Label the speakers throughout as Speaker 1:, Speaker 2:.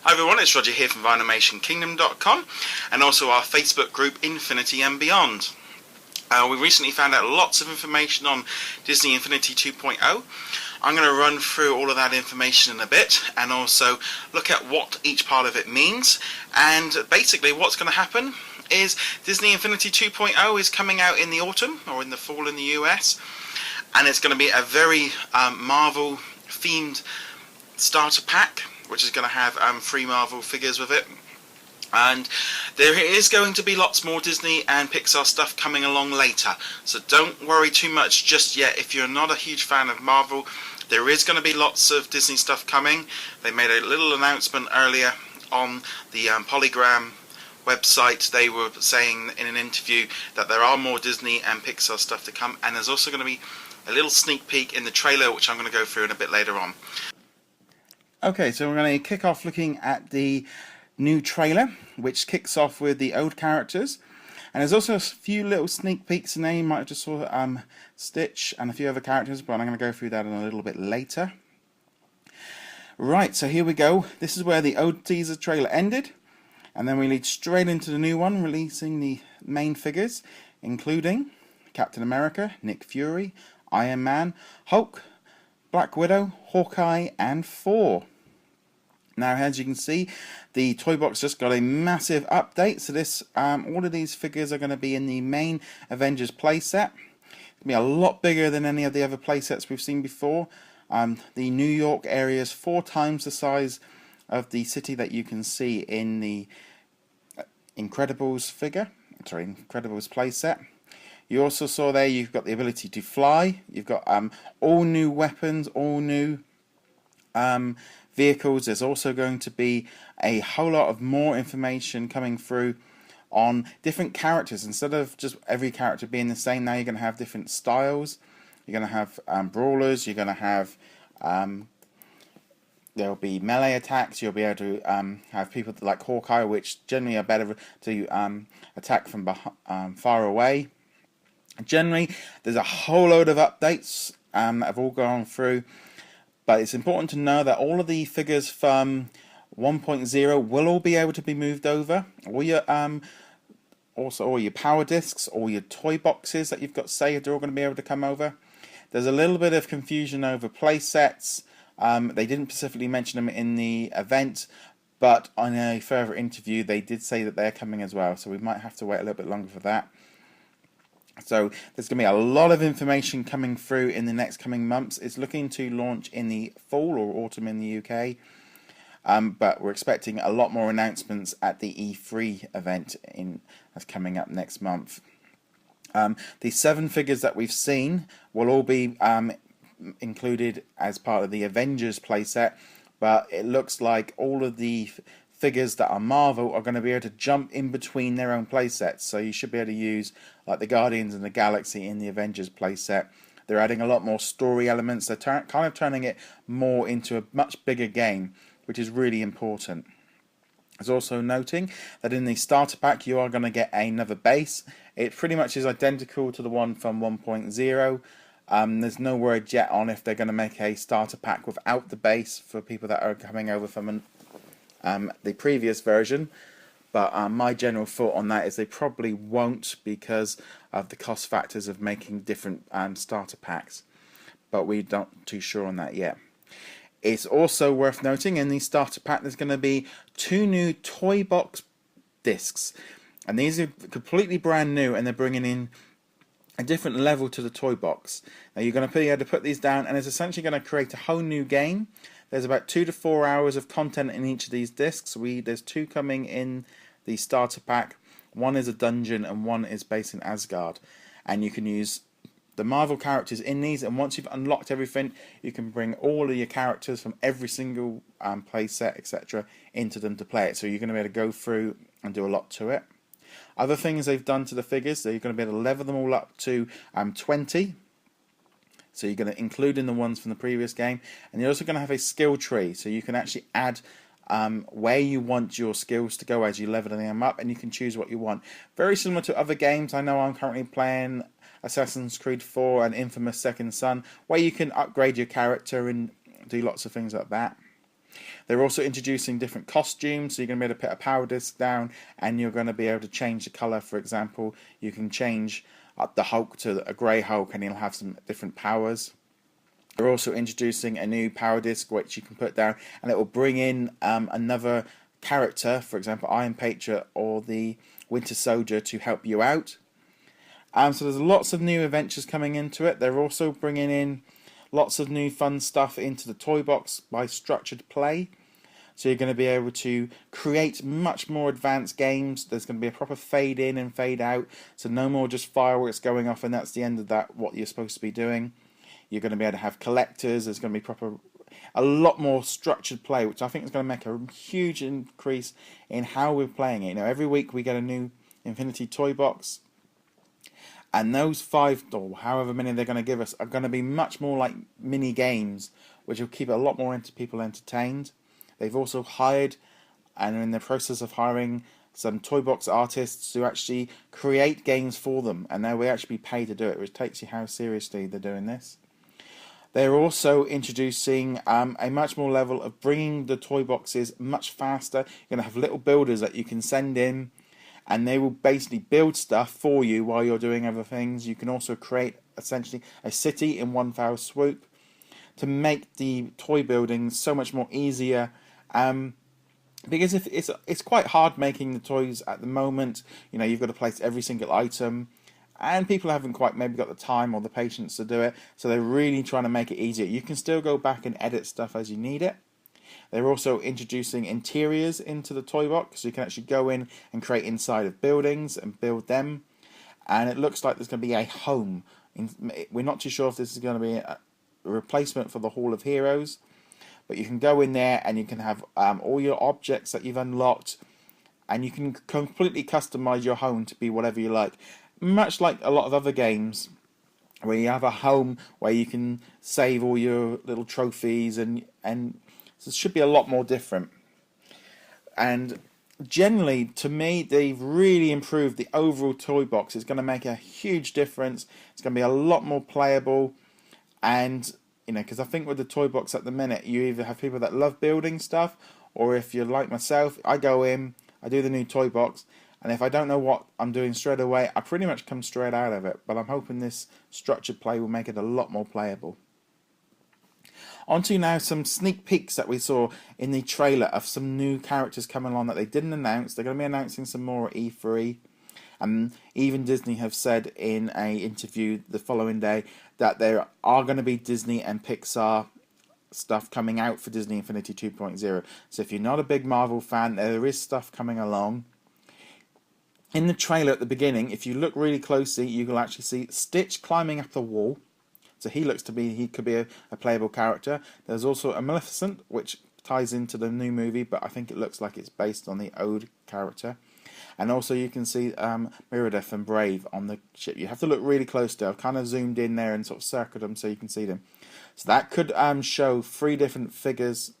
Speaker 1: Hi everyone, it's Roger here from VanimationKingdom.com and also our Facebook group Infinity and Beyond. We recently found out lots of information on Disney Infinity 2.0. I'm going to run through all of that information in a bit and also look at what each part of it means. And basically what's going to happen is Disney Infinity 2.0 is coming out in the autumn or in the fall in the US, and it's going to be a very Marvel themed starter pack, which is going to have 3 Marvel figures with it. And there is going to be lots more Disney and Pixar stuff coming along later, so don't worry too much just yet. If you're not a huge fan of Marvel, there is going to be lots of Disney stuff coming. They made a little announcement earlier on the Polygram website. They were saying in an interview that there are more Disney and Pixar stuff to come, and there's also going to be a little sneak peek in the trailer, which I'm going to go through in a bit later on. Okay, so we're going to kick off looking at the new trailer, which kicks off with the old characters. And there's also a few little sneak peeks in there. You might have just saw Stitch and a few other characters, but I'm going to go through that in a little bit later. Right, so here we go. This is where the old teaser trailer ended. And then we lead straight into the new one, releasing the main figures, including Captain America, Nick Fury, Iron Man, Hulk, Black Widow, Hawkeye, and Thor. Now, as you can see, the toy box just got a massive update. So this, all of these figures are going to be in the main Avengers playset. It's going to be a lot bigger than any of the other playsets we've seen before. The New York area is 4 times the size of the city that you can see in the Incredibles playset. You also saw there you've got the ability to fly. You've got all new weapons, all new vehicles. There's also going to be a whole lot of more information coming through on different characters. Instead of just every character being the same, now you're going to have different styles. You're going to have brawlers. You're going to have there'll be melee attacks. You'll be able to have people like Hawkeye, which generally are better to attack from far away. Generally, there's a whole load of updates that have all gone through. But it's important to know that all of the figures from 1.0 will all be able to be moved over. All your also all your power discs, all your toy boxes that you've got saved are all going to be able to come over. There's a little bit of confusion over play sets. They didn't specifically mention them in the event, but on a further interview they did say that they're coming as well. So we might have to wait a little bit longer for that. So there's going to be a lot of information coming through in the next coming months. It's looking to launch in the fall or autumn in the UK, but we're expecting a lot more announcements at the E3 event that's coming up next month. The 7 figures that we've seen will all be included as part of the Avengers playset, but it looks like all of the figures that are Marvel are going to be able to jump in between their own playsets, so you should be able to use like the Guardians and the Galaxy in the Avengers playset. They're adding a lot more story elements. They're kind of turning it more into a much bigger game, which is really important. There's also noting that in the starter pack you are going to get another base. It pretty much is identical to the one from 1.0. There's no word yet on if they're going to make a starter pack without the base for people that are coming over from the previous version, but my general thought on that is they probably won't because of the cost factors of making different starter packs, but we're not too sure on that yet. It's also worth noting in the starter pack there's going to be 2 new toy box discs, and these are completely brand new, and they're bringing in a different level to the toy box. Now you're going to be able to put these down, and it's essentially going to create a whole new game. There's about 2 to 4 hours of content in each of these discs. There's 2 coming in the starter pack. One is a dungeon and one is based in Asgard. And you can use the Marvel characters in these, and once you've unlocked everything, you can bring all of your characters from every single playset, etc., into them to play it. So you're going to be able to go through and do a lot to it. Other things they've done to the figures, so you're going to be able to level them all up to 20. So you're going to include in the ones from the previous game, and you're also going to have a skill tree, so you can actually add where you want your skills to go as you level them up, and you can choose what you want. Very similar to other games. I know I'm currently playing Assassin's Creed 4 and Infamous Second Son, where you can upgrade your character and do lots of things like that. They're also introducing different costumes, so you're going to be able to put a power disc down and you're going to be able to change the colour. For example, you can change the Hulk to a grey Hulk and he'll have some different powers. They're also introducing a new power disc which you can put down and it will bring in another character, for example Iron Patriot or the Winter Soldier, to help you out. So there's lots of new adventures coming into it. They're also bringing in lots of new fun stuff into the toy box by structured play. So you're going to be able to create much more advanced games. There's going to be a proper fade in and fade out. So no more just fireworks going off and that's the end of that, what you're supposed to be doing. You're going to be able to have collectors. There's going to be a lot more structured play, which I think is going to make a huge increase in how we're playing it. You know, every week we get a new Infinity toy box. And those 5 or however many they're going to give us are going to be much more like mini games, which will keep a lot more people entertained. They've also hired and are in the process of hiring some toy box artists to actually create games for them, and they will actually be paid to do it, which takes you how seriously they're doing this. They're also introducing a much more level of bringing the toy boxes much faster. You're going to have little builders that you can send in, and they will basically build stuff for you while you're doing other things. You can also create essentially a city in one foul swoop to make the toy building so much more easier. Because if it's quite hard making the toys at the moment. You know, you've got to place every single item, and people haven't quite maybe got the time or the patience to do it. So they're really trying to make it easier. You can still go back and edit stuff as you need it. They're also introducing interiors into the toy box, so you can actually go in and create inside of buildings and build them. And it looks like there's going to be a home. We're not too sure if this is going to be a replacement for the Hall of Heroes, but you can go in there and you can have all your objects that you've unlocked, and you can completely customize your home to be whatever you like. Much like a lot of other games where you have a home where you can save all your little trophies, and so it should be a lot more different. And generally, to me, they've really improved the overall toy box. It's going to make a huge difference. It's going to be a lot more playable. And, you know, because I think with the toy box at the minute, you either have people that love building stuff, or if you're like myself, I go in, I do the new toy box, and if I don't know what I'm doing straight away, I pretty much come straight out of it. But I'm hoping this structured play will make it a lot more playable. On to now some sneak peeks that we saw in the trailer of some new characters coming along that they didn't announce. They're going to be announcing some more at E3. And even Disney have said in an interview the following day that there are going to be Disney and Pixar stuff coming out for Disney Infinity 2.0. So if you're not a big Marvel fan, there is stuff coming along. In the trailer at the beginning, if you look really closely, you will actually see Stitch climbing up the wall. So he could be a playable character. There's also a Maleficent, which ties into the new movie, but I think it looks like it's based on the old character. And also you can see Meredith and Brave on the ship. You have to look really close to. I've kind of zoomed in there and sort of circled them so you can see them. So that could show 3 different figures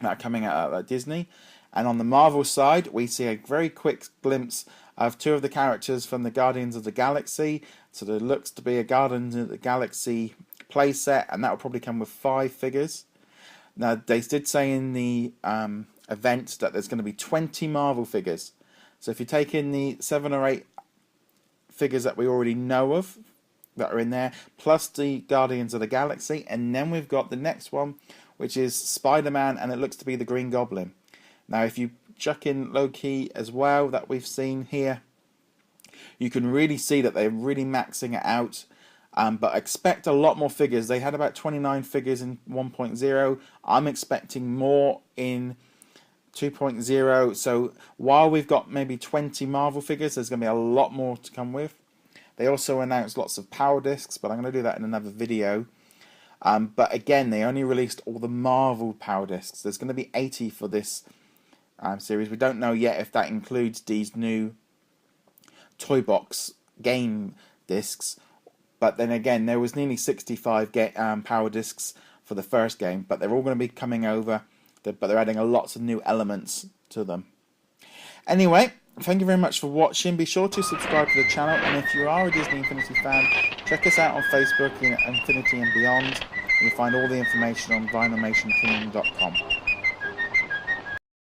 Speaker 1: that are coming out of Disney. And on the Marvel side, we see a very quick glimpse of 2 of the characters from the Guardians of the Galaxy. So there looks to be a Guardians of the Galaxy playset, and that will probably come with 5 figures. Now, they did say in the event that there's going to be 20 Marvel figures. So if you take in the 7 or 8 figures that we already know of that are in there, plus the Guardians of the Galaxy, and then we've got the next one, which is Spider-Man, and it looks to be the Green Goblin. Now, if you chuck in Loki as well, that we've seen here, you can really see that they're really maxing it out. But expect a lot more figures. They had about 29 figures in 1.0. I'm expecting more in 2.0. So while we've got maybe 20 Marvel figures, there's going to be a lot more to come with. They also announced lots of power discs, but I'm going to do that in another video. But again, they only released all the Marvel power discs. There's going to be 80 for this series. We don't know yet if that includes these new toy box game discs, but then again, there was nearly 65 power discs for the first game, but they're all going to be coming over, but they're adding lots of new elements to them. Anyway, thank you very much for watching. Be sure to subscribe to the channel, and if you are a Disney Infinity fan, check us out on Facebook in Infinity and Beyond. You'll find all the information on VinylmationKingdom.com.